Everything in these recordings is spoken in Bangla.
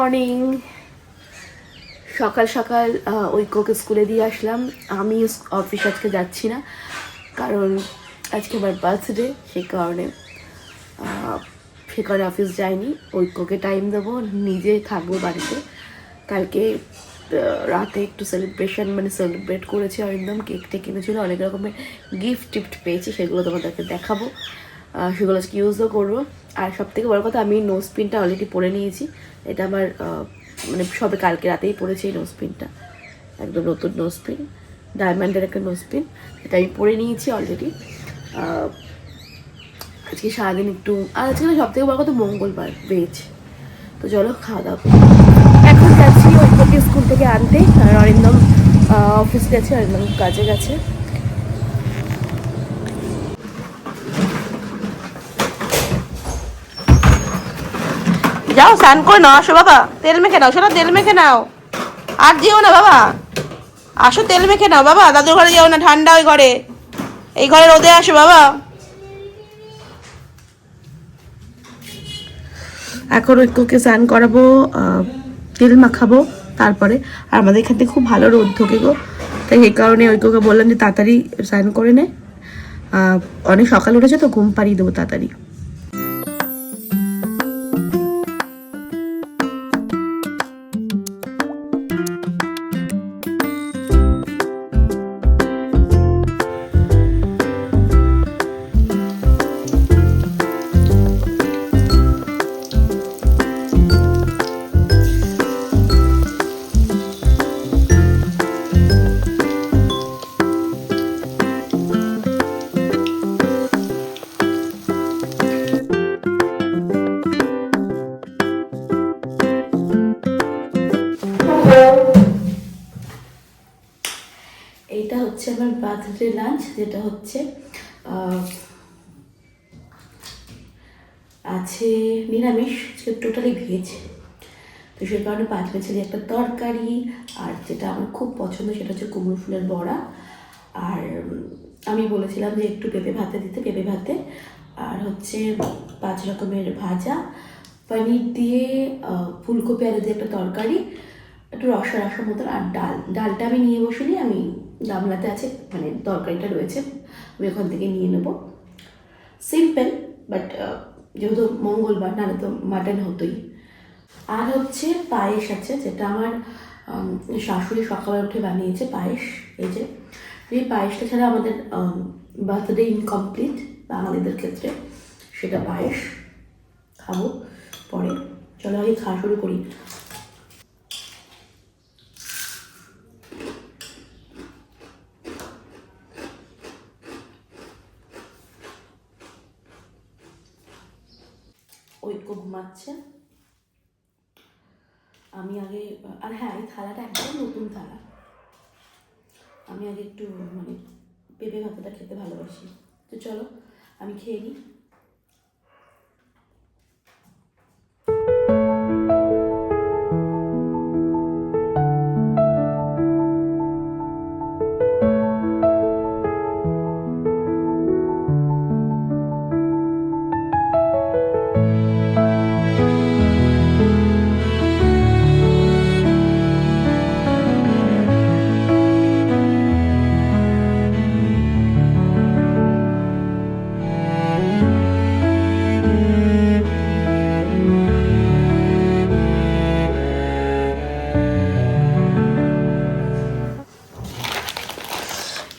মর্নিং। সকাল সকাল ঐক্যকে স্কুলে দিয়ে আসলাম। আমি অফিস আজকে যাচ্ছি না, কারণ আজকে আমার বার্থডে, সেই কারণে অফিস যাইনি। ঐক্যকে টাইম দেবো, নিজে থাকবো বাড়িতে। কালকে রাতে একটু সেলিব্রেট করেছি। অরিন্দম কেকটা কিনেছিল, অনেক রকমের গিফট পেয়েছি, সেগুলো তোমাদেরকে দেখাবো। সেগুলো আজকে ইউজও করবো। আর সবথেকে বড় কথা, আমি নোজ পিনটা অলরেডি পরে নিয়েছি। এটা আমার সবে কালকে রাতেই পরেছি এই নোজ পিনটা, একদম নতুন নোজ পিন, ডায়মন্ডের একটা নোজ পিন। এটা আমি পরে নিয়েছি অলরেডি। আজকে সারাদিন একটু, আর আজকে সবথেকে বড় কথা মঙ্গলবার, ভেজ। তো চলো খাওয়া দাওয়া। এখন যাচ্ছি ঐক্যকে স্কুল থেকে আনতে, আর অরিন্দম অফিস গেছে, অরিন্দম কাজে গেছে। যাও স্নান করে নাও, আসো বাবা, তেল মেখে নাও, সেটা তেল মেখে নাও। আর যেও না বাবা, আসো তেল মেখে নাও বাবা। দাদুর ঘরে যেও না, ঠান্ডা ওই ঘরে, এই ঘরে রোদে আসো বাবা। এখন ঐক্যকে স্নান করাবো, তেল মাখাবো তারপরে। আর আমাদের এখান থেকে খুব ভালো রোদ ঢোকে গো, তাই এই কারণে ঐক্যকে বললাম যে তাড়াতাড়ি স্নান করে নে। অনেক সকাল উঠেছে তো, ঘুম পাড়িয়ে দেবো তাড়াতাড়ি। এইটা হচ্ছে আমার বার্থডে লাঞ্চ, যেটা হচ্ছে আছে নিরামিষ, টোটালি ভেজ। তো সেই কারণে 5 বেছের একটা তরকারি, আর যেটা আমার খুব পছন্দ সেটা হচ্ছে কুমড়ো ফুলের বড়া। আর আমি বলেছিলাম যে একটু পেঁপে ভাতে দিতে, পেঁপে ভাতে। আর হচ্ছে 5 রকমের ভাজা, পনির দিয়ে, ফুলকপি আলু দিয়ে একটা তরকারি, একটু রসা রসা মতন। আর ডালটা আমি নিয়ে বসিনি, আমি গামলাতে আছে, তরকারিটা রয়েছে, আমি ওখান থেকে নিয়ে নেবো। সিম্পল, বাট যেহেতু মঙ্গলবার, নাহলে তো মাটন হতোই। আর হচ্ছে পায়েস আছে, যেটা আমার শাশুড়ি সকালে উঠে বানিয়েছে পায়েস। এই যে এই পায়েসটা ছাড়া আমাদের বার্থডে ইনকমপ্লিট বাঙালিদের ক্ষেত্রে, সেটা পায়েস খাবো পরে। চলো আগে খাওয়া শুরু করি। ঐক্য ঘুমাচ্ছে, আমি আগে, আর হ্যাঁ এই থালাটা একদম নতুন থালা। আমি আগে একটু পেঁপে ভাতাটা খেতে ভালোবাসি। তো চলো আমি খেয়ে নিই।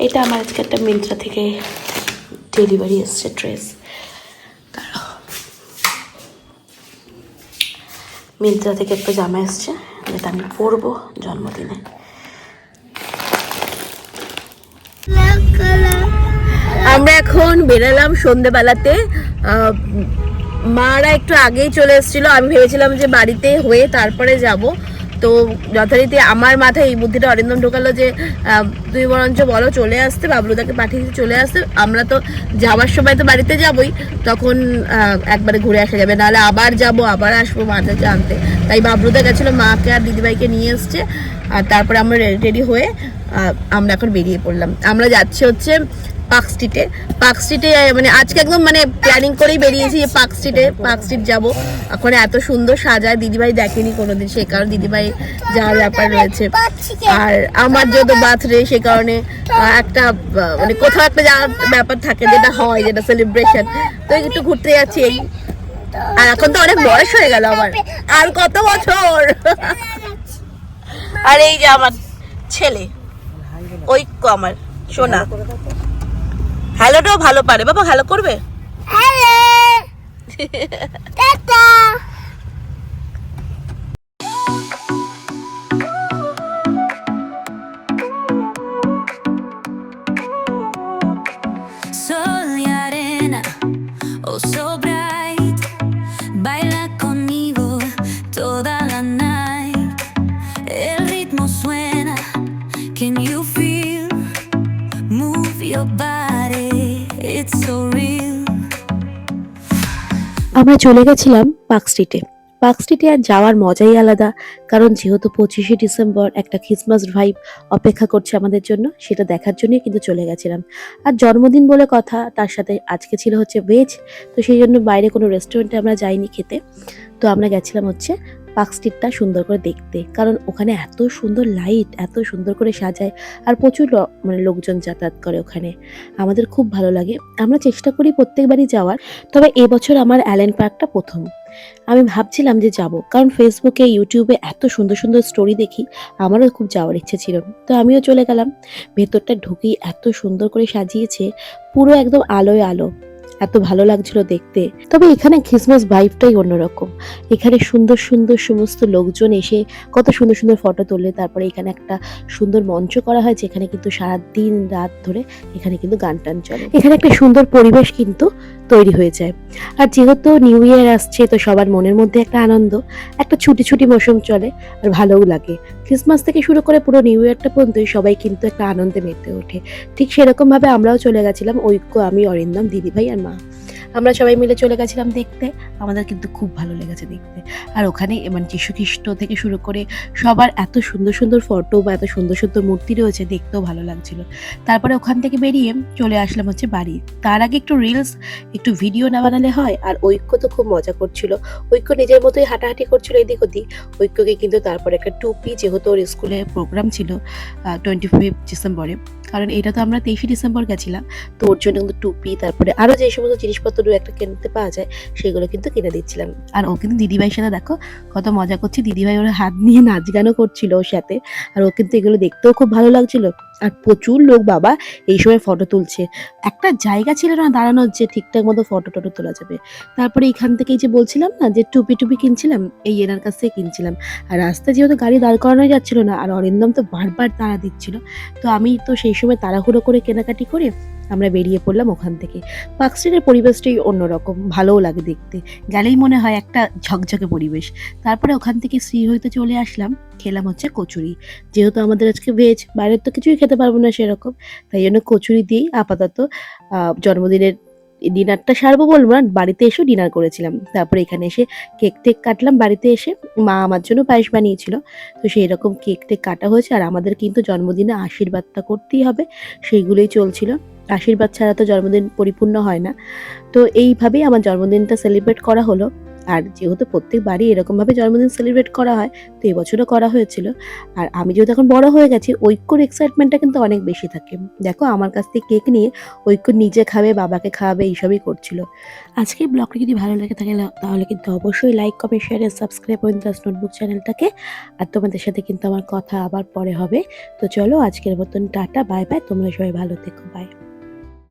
এটা আমার আজকে একটা মিন্ত্রা থেকে ডেলিভারি এসছে ড্রেস। মিন্ত্রা থেকে একটা জামা এসছে, যেটা আমি পরবো জন্মদিনে। আমরা এখন বেরালাম সন্ধেবেলাতে। মারা একটু আগেই চলে এসেছিল, আমি ভেবেছিলাম যে বাড়িতে হয়ে তারপরে যাব। তো যথারীতি আমার মাথায় এই বুদ্ধিটা অরিন্দম ঢোকালো যে তুই বরঞ্চ বলো চলে আসতে, বাবলুদাকে পাঠিয়ে চলে আসতে। আমরা তো যাওয়ার সময় তো বাড়িতে যাবই, তখন একবারে ঘুরে আসা যাবে, নাহলে আবার যাব, আবার আসবো মাদের আনতে। তাই বাবলুদা গেছিলো, মাকে আর দিদিভাইকে নিয়ে এসছে। আর তারপরে আমরা রেডি হয়ে আমরা এখন বেরিয়ে পড়লাম। আমরা যাচ্ছি হচ্ছে পার্ক স্ট্রিটে মানে আজকে একদম মানে প্ল্যানিং করেই বেরিয়েছি যে পার্ক স্ট্রিট যাবো। ওখানে এত সুন্দর সাজায়, দিদিভাই দেখেনি কোনোদিন, সেই কারণে দিদিভাই যাওয়ার ব্যাপার রয়েছে। আর আমার যেহেতু বার্থডে, সেই কারণে একটা মানে কোথাও একটা যাওয়ার ব্যাপার থাকে, যেটা হয়, যেটা সেলিব্রেশন, তো একটু ঘুরতে যাচ্ছি এই। আর এখন তো অনেক বয়স হয়ে গেল আমার, আর কত বছর। আর এই যে আমার ছেলে ঐক্য, আমার সোনা, হ্যালোটাও ভালো পারে। বাবা হ্যালো করবে? Sol y arena, oh so bright, baila conmigo toda la night. El ritmo suena, can you feel? Move your body, it's so real. আমরা চলে গেছিলাম পার্ক স্ট্রিটে আর যাওয়ার মজাই আলাদা, কারণ যেহেতু 25শে ডিসেম্বর একটা খ্রিসমাস ভাইব অপেক্ষা করছে আমাদের জন্য, সেটা দেখার জন্যই কিন্তু চলে গেছিলাম। আর জন্মদিন বলে কথা, তার সাথে আজকে ছিল হচ্ছে ভেজ, তো সেই জন্য বাইরে কোনো রেস্টুরেন্টে আমরা যাইনি খেতে। তো আমরা গেছিলাম হচ্ছে পার্ক স্ট্রিটটা সুন্দর করে দেখতে, কারণ ওখানে এত সুন্দর লাইট, এত সুন্দর করে সাজায়, আর প্রচুর মানে লোকজন যাতায়াত করে ওখানে। আমাদের খুব ভালো লাগে, আমরা চেষ্টা করি প্রত্যেকবারই যাওয়ার, তবে এবছর আমার অ্যালেন পার্কটা প্রথম। আমি ভাবছিলাম যে যাব, কারণ ফেসবুকে ইউটিউবে এত সুন্দর সুন্দর স্টোরি দেখি, আমারও খুব যাওয়ার ইচ্ছে ছিল। তো আমিও চলে গেলাম। ভেতরটা ঢুকেই এত সুন্দর করে সাজিয়েছে, পুরো একদম আলোয় আলো, এত ভালো লাগছিল দেখতে। তবে এখানে ক্রিসমাস ভাইবটাই অন্যরকম। এখানে সুন্দর সুন্দর সমস্ত লোকজন এসে কত সুন্দর সুন্দর ফটো তোলে। তারপরে এখানে একটা সুন্দর মঞ্চ করা হয়, যেখানে কিন্তু সারা দিন রাত ধরে এখানে কিন্তু গান টান চলে। এখানে একটা সুন্দর পরিবেশ কিন্তু তৈরি হয়ে যায়। আর যেহেতু নিউ ইয়ার আসছে, তো সবার মনের মধ্যে একটা আনন্দ, একটা ছুটি মৌসুম চলে, আর ভালোও লাগে। ক্রিসমাস থেকে শুরু করে পুরো নিউ ইয়ারটা পর্যন্তই সবাই কিন্তু একটা আনন্দে মেতে ওঠে। ঠিক সেরকম ভাবে আমরাও চলে গেছিলাম, ঐক্য, আমি, অরিন্দম, দিদিভাই আর মা। আমরা সবাই মিলে চলে গেছিলাম দেখতে। আমাদের কিন্তু খুব ভালো লেগেছে দেখতে। আর ওখানে মানে যীশু খ্রিস্ট থেকে শুরু করে সবার এত সুন্দর সুন্দর ফটো বা এত সুন্দর সুন্দর মূর্তি রয়েছে, দেখতেও ভালো লাগছিল। তারপরে ওখান থেকে বেরিয়ে চলে আসলাম হচ্ছে বাড়ি। তার আগে একটু রিলস, একটু ভিডিও না বানালে হয়। আর ঐক্য তো খুব মজা করছিল, ঐক্য নিজের মতোই হাঁটাহাঁটি করছিল এদিক ওদিক। ঐক্যকে কিন্তু তারপরে একটা টুপি, যেহেতু ওর স্কুলে প্রোগ্রাম ছিল 25 ডিসেম্বরে, কারণ এটা তো আমরা 23শে ডিসেম্বর গেছিলাম, তো ওর জন্য কিন্তু টুপি, তারপরে আরো যে সমস্ত জিনিসপত্র একটা কিনতে পাওয়া যায়, সেগুলো কিন্তু কিনে দিচ্ছিলাম। আর ও কিন্তু দিদিভাইয়ের সাথে দেখো কত মজা করছে, দিদিভাই ওর হাত নিয়ে নাচ গানও করছিল ওর সাথে। আর ও কিন্তু এগুলো দেখতেও খুব ভালো লাগছিল। আর প্রচুর লোক বাবা এই সময় ফটো তুলছে, একটা জায়গা ছিল না দাঁড়ানোর যে ঠিকঠাক মতো ফটো টটো তোলা যাবে। তারপরে এখান থেকেই যে বলছিলাম না যে টুপি কিনছিলাম, এই এনার কাছ থেকে কিনছিলাম। আর রাস্তায় যেহেতু গাড়ি দাঁড় করানোই যাচ্ছিল না, আর অরিন্দম তো বারবার তাড়া দিচ্ছিল, তো আমি তো সেই সময় তাড়াহুড়ো করে কেনাকাটি করে আমরা বেরিয়ে পড়লাম ওখান থেকে। পার্ক স্ট্রিটের পরিবেশটাই অন্যরকম, ভালোও লাগে দেখতে, গেলেই মনে হয় একটা ঝকঝকে পরিবেশ। তারপরে ওখান থেকে শ্রী হইতে চলে আসলাম, খেলাম হচ্ছে কচুরি। যেহেতু আমাদের আজকে ভেজ, বাইরের তো কিছুই খেতে পারবো না সেরকম, তাই জন্য কচুরি দিয়েই আপাতত জন্মদিনের ডিনারটা সারবো বলবো না, বাড়িতে এসেও ডিনার করেছিলাম। তারপরে এখানে এসে কেক টেক কাটলাম, বাড়িতে এসে মা আমার জন্য পায়েস বানিয়েছিল, তো সেই রকম কেক টেক কাটা হয়েছে। আর আমাদের কিন্তু জন্মদিনে আশীর্বাদটা করতেই হবে, সেইগুলোই চলছিল। আশীর্বাদ ছাড়া তো জন্মদিন পরিপূর্ণ হয় না। তো এইভাবেই আমার জন্মদিনটা সেলিব্রেট করা হলো। আর যেহেতু প্রত্যেকবারই এরকমভাবে জন্মদিন সেলিব্রেট করা হয়, তো এবছরও করা হয়েছিল। আর আমি যেহেতু এখন বড় হয়ে গেছি, ঐক্যর এক্সাইটমেন্টটা কিন্তু অনেক বেশি থাকে। দেখো আমার কাছ থেকে কেক নিয়ে ঐক্য নিজে খাবে, বাবাকে খাওয়াবে, এইসবই করছিল। আজকে ব্লগটা যদি ভালো লেগে থাকে তাহলে কিন্তু অবশ্যই লাইক, কমেন্ট, শেয়ার আর সাবস্ক্রাইব উইন্দাস নোটবুক চ্যানেলটাকে। আর তোমাদের সাথে কিন্তু আমার কথা আবার পরে হবে। তো চলো আজকের মতন টাটা, বাই বাই, তোমরা সবাই ভালো থেকো, বাই।